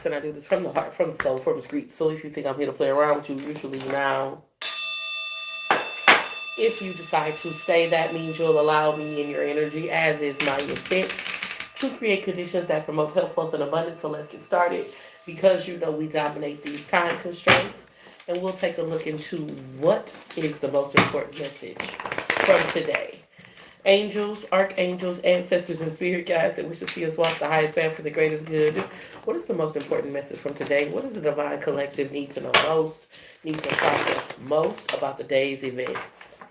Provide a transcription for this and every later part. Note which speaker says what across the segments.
Speaker 1: relax, and I do this from the heart, from the soul, from the street. So if you think I'm here to play around with you, usually now, if you decide to stay, that means you'll allow me in your energy, as is my intent, to create conditions that promote health, wealth, and abundance. So let's get started, because you know we dominate these time constraints, and we'll take a look into what is the most important message from today. Angels, archangels, ancestors, and spirit guides that wish to see us walk the highest path for the greatest good. What is the most important message from today? What does the divine collective need to know most, need to process most about the day's events?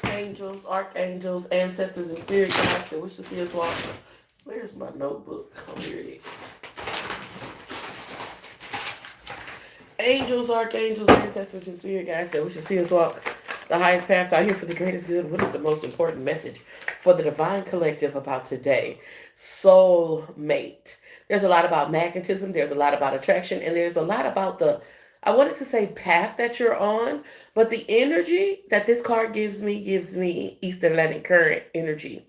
Speaker 1: Angels, archangels, ancestors, and spirit guides that wish to see us walk. Where's my notebook? Oh, here it is. Angels, archangels, ancestors, and spirit guides that we should see us walk the highest path out here for the greatest good. What is the most important message for the divine collective about today? Soulmate. There's a lot about magnetism, there's a lot about attraction, and there's a lot about the, I wanted to say path that you're on, but the energy that this card gives me East Atlantic current energy.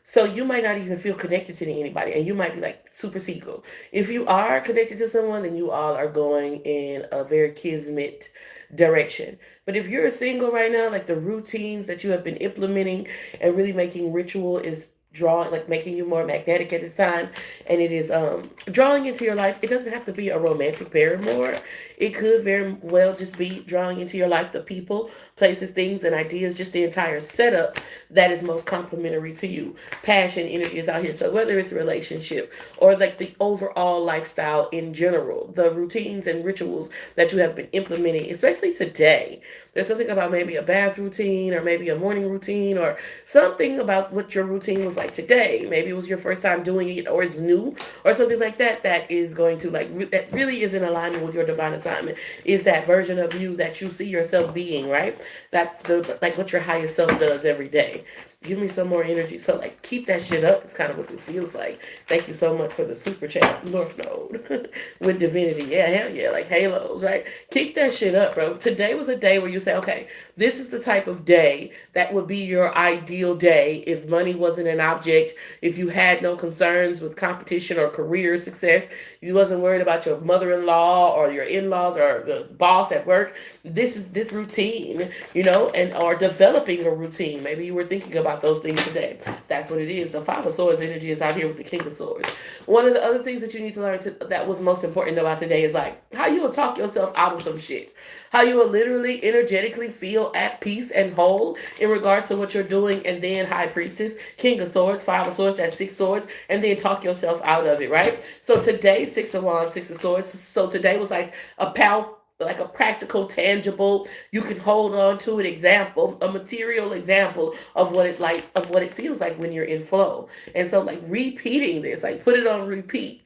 Speaker 1: So you might not even feel connected to anybody, and you might be like super single. If you are connected to someone, then you all are going in a very kismet direction. But if you're single right now, like the routines that you have been implementing and really making ritual is drawing, like making you more magnetic at this time, and it is drawing into your life. It doesn't have to be a romantic paramour. It could very well just be drawing into your life the people, places, things, and ideas, just the entire setup that is most complementary to you. Passion, energy is out here. So whether it's a relationship or like the overall lifestyle in general, the routines and rituals that you have been implementing, especially today, there's something about maybe a bath routine or maybe a morning routine or something about what your routine was like today. Maybe it was your first time doing it or it's new or something like that that is going to that really is in alignment with your divine assignment, is that version of you that you see yourself being, right? That's the like what your highest self does every day. Give me some more energy. So like keep that shit up. It's kind of what this feels like. Thank you so much for the super chat, North Node with divinity. Yeah, hell yeah, like halos, right? Keep that shit up, bro. Today was a day where you say, okay, this is the type of day that would be your ideal day if money wasn't an object, if you had no concerns with competition or career success, you wasn't worried about your mother-in-law or your in-laws or the boss at work. This is this routine, you know, and or developing a routine. Maybe you were thinking about those things today. That's what it is. The Five of Swords energy is out here with the King of Swords. One of the other things that you need to learn that was most important about today is like how you will talk yourself out of some shit. How you will literally energetically feel at peace and whole in regards to what you're doing, and then High Priestess, King of Swords, Five of Swords, that's Six Swords, and then talk yourself out of it, right? So today, Six of Wands, Six of Swords. So today was like like a practical, tangible, you can hold on to an example, a material example of what it feels like when you're in flow. And so like repeating this, like put it on repeat.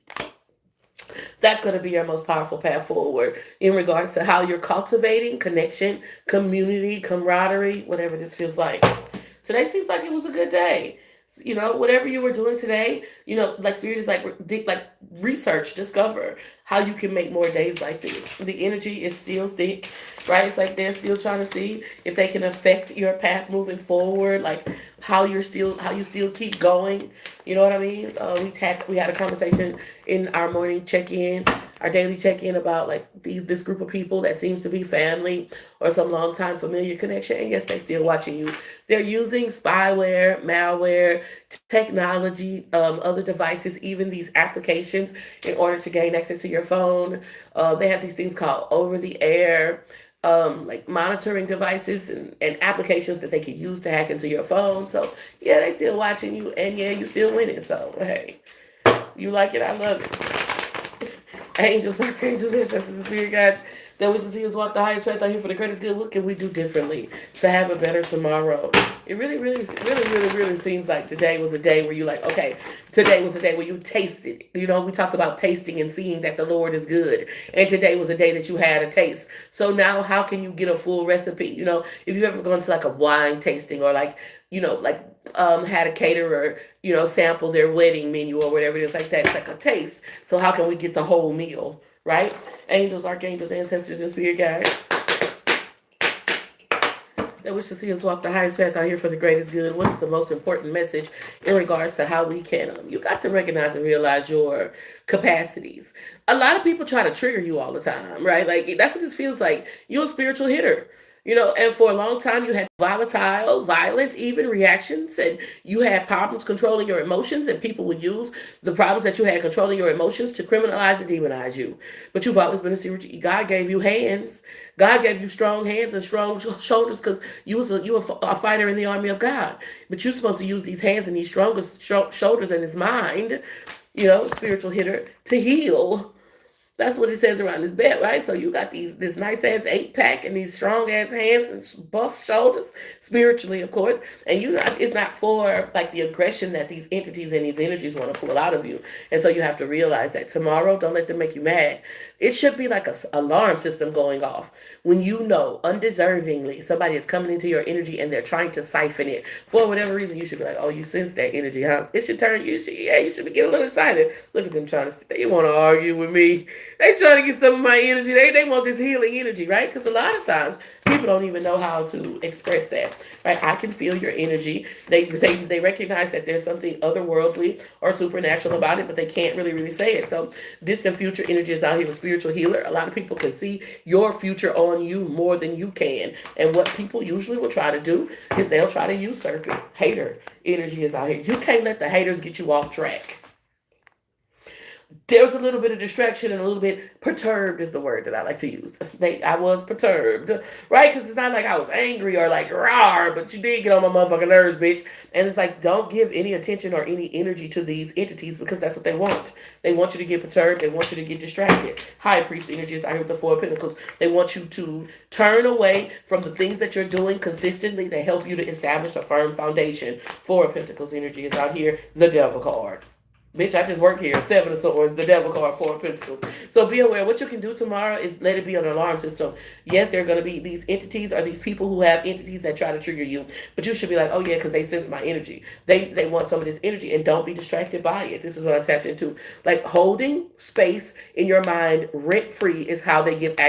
Speaker 1: That's going to be your most powerful path forward in regards to how you're cultivating connection, community, camaraderie, whatever this feels like. Today seems like it was a good day. You know, whatever you were doing today, you know, like Spirit is like research, discover how you can make more days like this. The energy is still thick, right? It's like they're still trying to see if they can affect your path moving forward, like how you still keep going. You know what I mean? We had a conversation in our morning check-in, our daily check-in about like this group of people that seems to be family or some long time familiar connection. And yes, they still watching you. They're using spyware, malware, technology, other devices, even these applications in order to gain access to your phone. They have these things called over-the-air like monitoring devices and applications that they can use to hack into your phone. So yeah, they still watching you, and yeah, you still winning. So hey, you like it, I love it. Angels, archangels, ancestors, and spirit guides that we just see us walk the highest path out here for the greatest good. What can we do differently to have a better tomorrow? It really seems like today was a day where you like, okay, today was a day where you tasted. You know, we talked about tasting and seeing that the Lord is good. And today was a day that you had a taste. So now how can you get a full recipe? You know, if you've ever gone to like a wine tasting or like, you know, like had a caterer, you know, sample their wedding menu or whatever it is like that. It's like a taste. So how can we get the whole meal, right? Angels, archangels, ancestors, and spirit guides. That we should see us walk the highest path out here for the greatest good. What's the most important message in regards to how we can? You got to recognize and realize your capacities. A lot of people try to trigger you all the time, right? Like that's what this feels like. You're a spiritual hitter. And for a long time you had volatile, violent, even reactions, and you had problems controlling your emotions, and people would use the problems that you had controlling your emotions to criminalize and demonize you. But you've always been a serious. God gave you hands. God gave you strong hands and strong shoulders because you were a fighter in the army of God. But you're supposed to use these hands and these strongest shoulders and this mind, spiritual hitter, to heal. That's what it says around his bed, right? So you got this nice ass 8-pack and these strong ass hands and buff shoulders, spiritually, of course. And it's not for like the aggression that these entities and these energies want to pull out of you. And so you have to realize that tomorrow, don't let them make you mad. It should be like a alarm system going off when undeservingly somebody is coming into your energy and they're trying to siphon it for whatever reason. You should be like, oh, you sense that energy, huh? It should turn you. You should be getting a little excited. Look at them trying to. They want to argue with me. They trying to get some of my energy. They want this healing energy, right? Because a lot of times people don't even know how to express that, right? I can feel your energy. They recognize that there's something otherworldly or supernatural about it, but they can't really say it. So distant future energy is out here with spiritual healer. A lot of people can see your future on you more than you can. And what people usually will try to do is they'll try to usurp it. Hater energy is out here. You can't let the haters get you off track. There was a little bit of distraction and a little bit perturbed is the word that I like to use. I was perturbed, right? Because it's not like I was angry or like rawr, but you did get on my motherfucking nerves, bitch. And it's like, don't give any attention or any energy to these entities because that's what they want. They want you to get perturbed. They want you to get distracted. High priest energy is out here with the Four of Pentacles. They want you to turn away from the things that you're doing consistently. They help you to establish a firm foundation. Four of Pentacles energy is out here. The Devil card. Bitch, I just work here. Seven of Swords, the Devil card, Four of Pentacles. So be aware. What you can do tomorrow is let it be an alarm system. Yes, there are going to be these entities or these people who have entities that try to trigger you. But you should be like, oh yeah, because they sense my energy. They want some of this energy, and don't be distracted by it. This is what I'm tapped into. Like holding space in your mind rent-free is how they get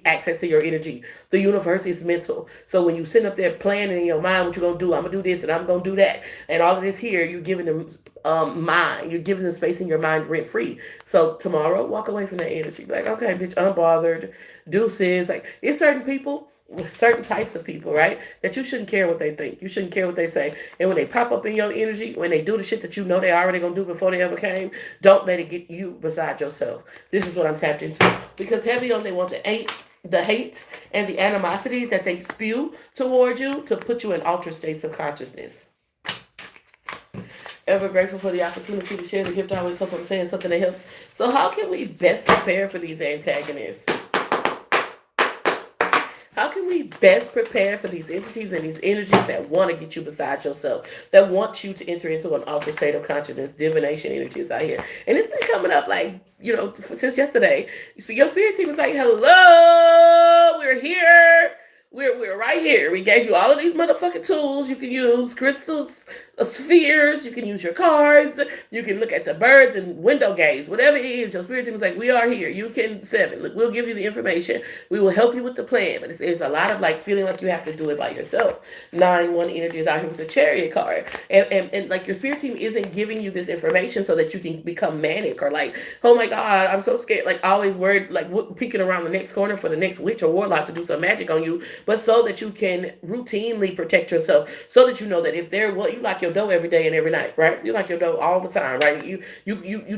Speaker 1: access to your energy. The universe is mental. So when you sit up there planning in your mind what you're going to do, I'm going to do this and I'm going to do that. And all of this here, you're giving them mind. You're giving them space in your mind rent free. So tomorrow, walk away from that energy. Like, okay, bitch, unbothered. Deuces. Like, it's certain people, certain types of people, right? That you shouldn't care what they think. You shouldn't care what they say. And when they pop up in your energy, when they do the shit that you know they already gonna do before they ever came, don't let it get you beside yourself. This is what I'm tapped into. Because heavy on they want the hate and the animosity that they spew toward you to put you in altered states of consciousness. Ever grateful for the opportunity to share the gift. I always hope I'm saying something that helps. So how can we best prepare for these antagonists? How can we best prepare for these entities and these energies that want to get you beside yourself, that want you to enter into an altered state of consciousness? Divination energies out here. And it's been coming up like, since yesterday. Your spirit team is like, hello, we're here. We're right here. We gave you all of these motherfucking tools you can use. Crystals, spheres. You can use your cards. You can look at the birds and window gaze. Whatever it is, your spirit team is like, we are here. You can 7. Look, we'll give you the information. We will help you with the plan. But there's a lot of like feeling like you have to do it by yourself. 9-1 energy is out here with the Chariot card. And like your spirit team isn't giving you this information so that you can become manic or like, oh my God, I'm so scared. Like always worried, like peeking around the next corner for the next witch or warlock to do some magic on you. But so that you can routinely protect yourself, so that you know that if you lock your door every day and every night, right? You lock your door all the time, right? You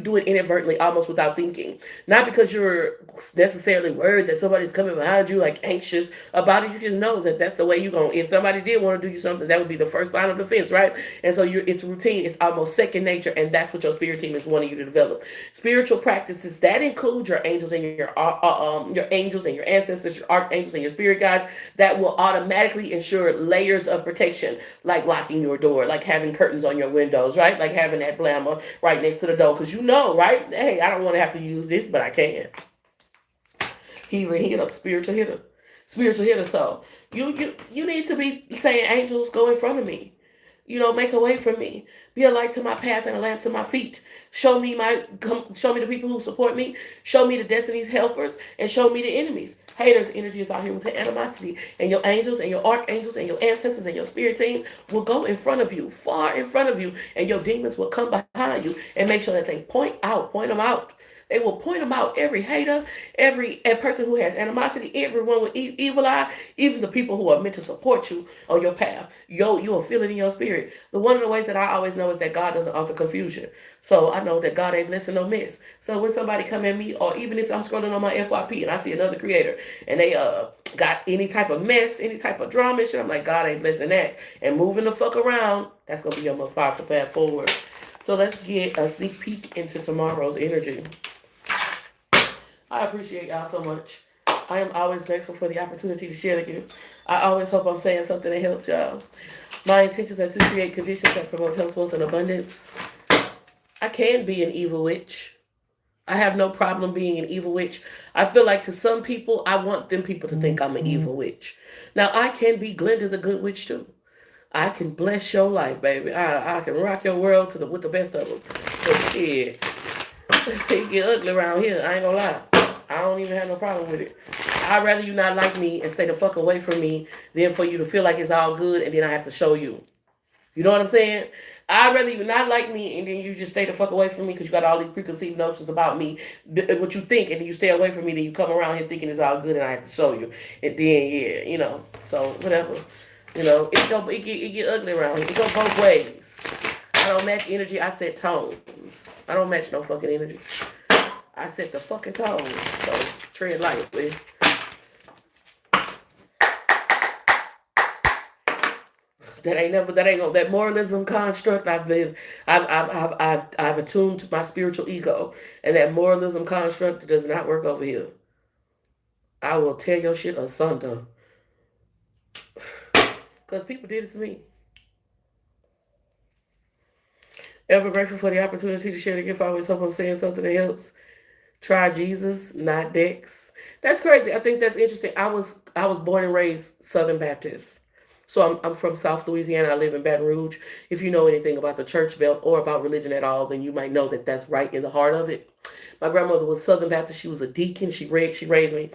Speaker 1: do it inadvertently, almost without thinking. Not because you're necessarily worried that somebody's coming behind you, like anxious about it. You just know that that's the way you're going. If somebody did want to do you something, that would be the first line of defense, right? And so it's routine. It's almost second nature, and that's what your spirit team is wanting you to develop. Spiritual practices that include your angels and your angels and your ancestors, your archangels and your spirit guides. That will automatically ensure layers of protection, like locking your door, like having curtains on your windows, right? Like having that blammer right next to the door, because right? Hey, I don't want to have to use this, but I can. Healer, spiritual hitter. So you need to be saying, angels, go in front of me. Make a way for me. Be a light to my path and a lamp to my feet. Show me the people who support me. Show me the destiny's helpers, and show me the enemies. Haters, energy is out here with the animosity, and your angels and your archangels and your ancestors and your spirit team will go in front of you, far in front of you, and your demons will come behind you and make sure that they point them out. They will point them out. Every hater, every person who has animosity, everyone with evil eye, even the people who are meant to support you on your path. You'll feel it in your spirit. One of the ways that I always know is that God doesn't author confusion. So I know that God ain't blessing no miss. So when somebody come at me, or even if I'm scrolling on my FYP and I see another creator and they got any type of mess, any type of drama and shit, I'm like, God ain't blessing that. And moving the fuck around, that's gonna be your most powerful path forward. So let's get a sneak peek into tomorrow's energy. I appreciate y'all so much. I am always grateful for the opportunity to share the gift. I always hope I'm saying something that helps y'all. My intentions are to create conditions that promote health, wealth, and abundance. I can be an evil witch. I have no problem being an evil witch. I feel like to some people, I want them people to think I'm an evil witch. Now, I can be Glenda the good witch too. I can bless your life, baby. I can rock your world with the best of them. But shit, it get ugly around here. I ain't gonna lie. I don't even have no problem with it. I'd rather you not like me and stay the fuck away from me than for you to feel like it's all good and then I have to show you. You know what I'm saying? I'd rather you not like me and then you just stay the fuck away from me because you got all these preconceived notions about me, what you think, and then you stay away from me, then you come around here thinking it's all good and I have to show you. And then, so whatever. It get ugly around here. It go both ways. I don't match energy, I set tones. I don't match no fucking energy. I set the fucking tone. So tread lightly. That moralism construct I've attuned to my spiritual ego, and that moralism construct does not work over here. I will tear your shit asunder. Because people did it to me. Ever grateful for the opportunity to share the gift. I always hope I'm saying something that helps. Try Jesus, not Dex. That's crazy. I think that's interesting. I was born and raised Southern Baptist. So I'm from South Louisiana. I live in Baton Rouge. If you know anything about the church belt or about religion at all, then you might know that that's right in the heart of it. My grandmother was Southern Baptist. She was a deacon. She raised me.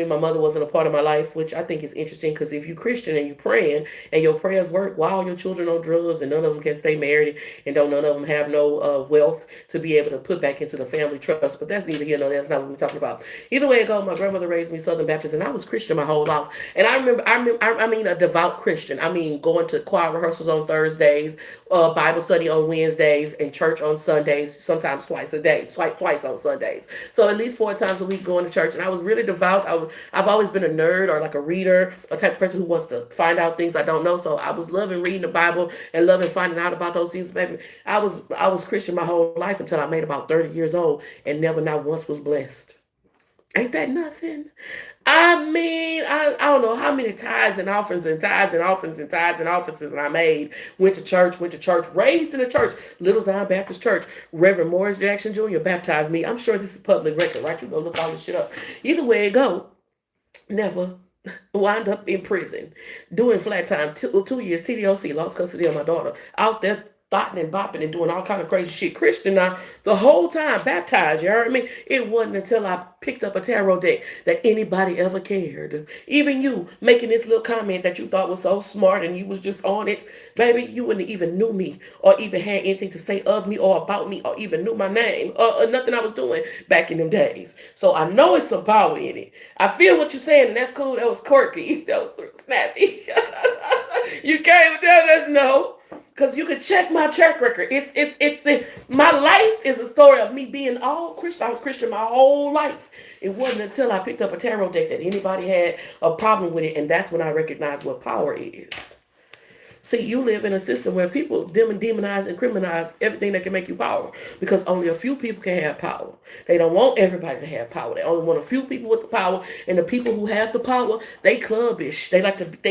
Speaker 1: My mother wasn't a part of my life, which I think is interesting because if you're Christian and you're praying and your prayers work while your children on drugs and none of them can stay married and none of them have no wealth to be able to put back into the family trust. But that's neither here nor there. That's not what we're talking about. Either way it goes, my grandmother raised me Southern Baptist and I was Christian my whole life. And I mean a devout Christian. I mean going to choir rehearsals on Thursdays, Bible study on Wednesdays, and church on Sundays, sometimes twice a day, twice on Sundays. So at least 4 times a week going to church. And I was really devout. I've always been a nerd or like a reader, a type of person who wants to find out things I don't know. So I was loving reading the Bible and loving finding out about those things. Baby, I was Christian my whole life until I made about 30 years old and never not once was blessed. Ain't that nothing? I mean, I don't know how many tithes and offerings and tithes and offerings and tithes and offices I made. Went to church, raised in the church, Little Zion Baptist Church. Reverend Morris Jackson Jr. baptized me. I'm sure this is public record, right? You go look all this shit up. Either way it go, never wind up in prison. Doing flat time, 2 years, TDOC, lost custody of my daughter. Out there thotting and bopping and doing all kind of crazy shit. Christian now, the whole time baptized, you heard me? It wasn't until I picked up a tarot deck that anybody ever cared. Even you making this little comment that you thought was so smart and you was just on it. Baby, you wouldn't even knew me or even had anything to say of me or about me or even knew my name or nothing I was doing back in them days. So I know it's some power in it. I feel what you're saying and that's cool. That was quirky. That was snazzy. You came down that no. Because you can check my track record. My life is a story of me being all Christian. I was Christian my whole life. It wasn't until I picked up a tarot deck that anybody had a problem with it. And that's when I recognized what power is. See, you live in a system where people demonize and criminalize everything that can make you power. Because only a few people can have power. They don't want everybody to have power. They only want a few people with the power. And the people who have the power, they clubbish. They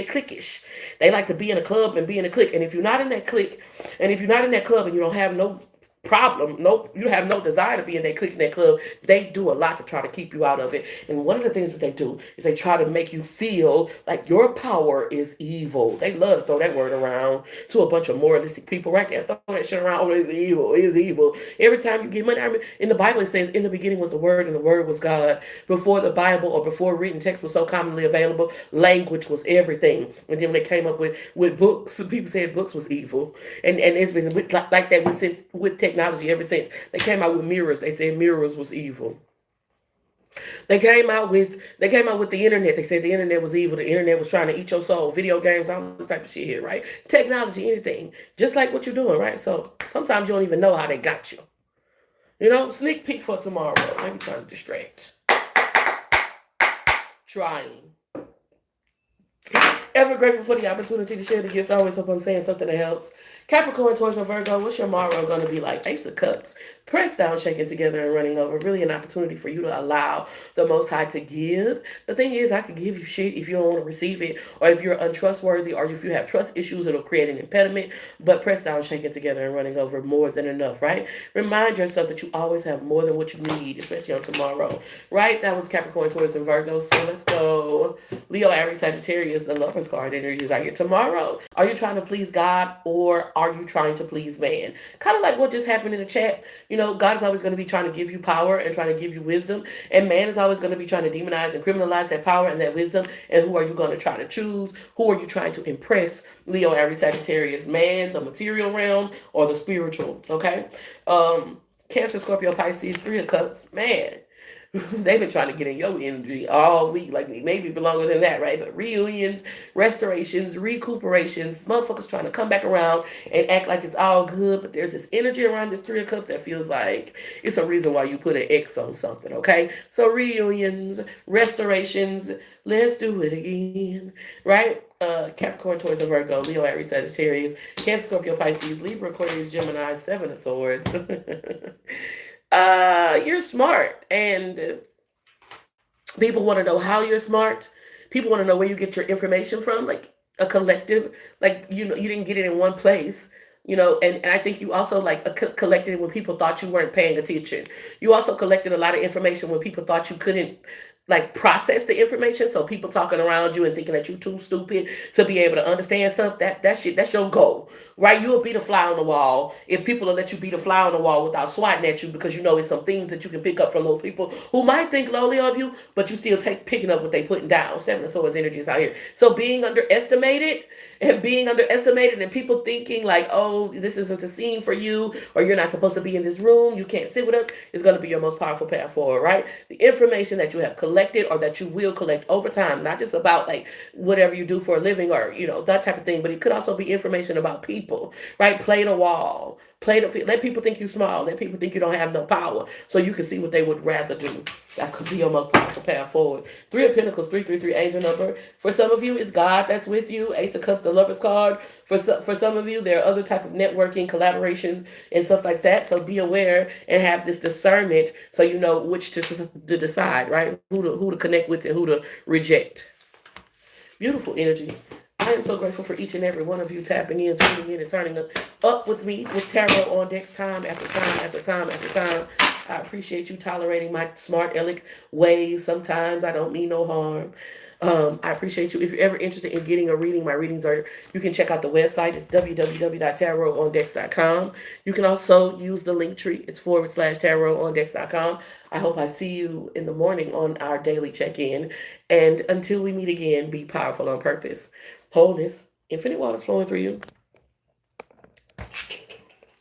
Speaker 1: cliquish. They like to be in a club and be in a clique. And if you're not in that clique, and if you're not in that club and you don't have no problem. Nope, you have no desire to be in that clique, in that club. They do a lot to try to keep you out of it. And one of the things that they do is they try to make you feel like your power is evil. They love to throw that word around to a bunch of moralistic people right there. Throw that shit around. Oh, it's evil. It's evil. Every time you get money, I mean, in the Bible it says, "In the beginning was the Word, and the Word was God." Before the Bible or before written text was so commonly available, language was everything. And then when they came up with books, people said books was evil, and it's been like that with technology ever since. They came out with mirrors. They said mirrors was evil. They came out with the internet. They said the internet was evil. The internet was trying to eat your soul. Video games, all this type of shit here, right? Technology, anything, just like what you're doing, right? So sometimes you don't even know how they got you. Sneak peek for tomorrow. Maybe trying to distract. Trying. Ever grateful for the opportunity to share the gift. I always hope I'm saying something that helps. Capricorn, Taurus, and Virgo, what's your tomorrow going to be like? Ace of Cups. Pressed down, shaking together, and running over. Really an opportunity for you to allow the Most High to give. The thing is, I could give you shit if you don't want to receive it, or if you're untrustworthy, or if you have trust issues, it'll create an impediment. But pressed down, shaking together, and running over, more than enough, right? Remind yourself that you always have more than what you need, especially on tomorrow, right? That was Capricorn, Taurus, and Virgo. So let's go. Leo, Aries, Sagittarius, the Lover's card energies out here tomorrow. Are you trying to please God, or are you trying to please man? Kind of like what just happened in the chat. God is always going to be trying to give you power and trying to give you wisdom. And man is always going to be trying to demonize and criminalize that power and that wisdom. And who are you going to try to choose? Who are you trying to impress? Leo, Aries, Sagittarius, man, the material realm, or the spiritual, okay? Cancer, Scorpio, Pisces, Three of Cups, man. They've been trying to get in your energy all week, like maybe longer than that, right? But reunions, restorations, recuperations, motherfuckers trying to come back around and act like it's all good, but there's this energy around this Three of Cups that feels like it's a reason why you put an X on something, okay? So reunions, restorations, let's do it again, right? Capricorn, Taurus, and Virgo, Leo, Aries, Sagittarius, Cancer, Scorpio, Pisces, Libra, Aquarius, Gemini, Seven of Swords. You're smart, and people want to know how you're smart. People want to know where you get your information from, like a collective, like, you didn't get it in one place, and I think you also like collected it when people thought you weren't paying attention. You also collected a lot of information when people thought you couldn't like process the information. So people talking around you and thinking that you too stupid to be able to understand stuff, that shit, that's your goal, right? You'll be the fly on the wall if people will let you be the fly on the wall without swatting at you, because it's some things that you can pick up from those people who might think lowly of you, but you still picking up what they putting down. Seven of Swords energy is out here. So being underestimated and people thinking like, oh, this isn't the scene for you, or you're not supposed to be in this room, you can't sit with us, is going to be your most powerful path forward, right? The information that you have collected or that you will collect over time, not just about like whatever you do for a living or that type of thing, but it could also be information about people, right? Play the wall. Let people think you small. Let people think you don't have no power, so you can see what they would rather do. That's going to be your most powerful path forward. Three of Pentacles, 333, angel number. For some of you, it's God that's with you. Ace of Cups, the Lover's card. For some of you, there are other type of networking, collaborations, and stuff like that. So be aware and have this discernment, so you know which to decide, right? Who to connect with and who to reject. Beautiful energy. I am so grateful for each and every one of you tapping in, tuning in, and turning up with me with tarot on decks time after time after time after time. I appreciate you tolerating my smart aleck ways. Sometimes I don't mean no harm. I appreciate you. If you're ever interested in getting a reading, my readings you can check out the website. It's www.tarotondex.com. You can also use the link tree. It's /tarotondex.com. I hope I see you in the morning on our daily check-in. And until we meet again, be powerful on purpose. Wholeness, infinite waters flowing through you.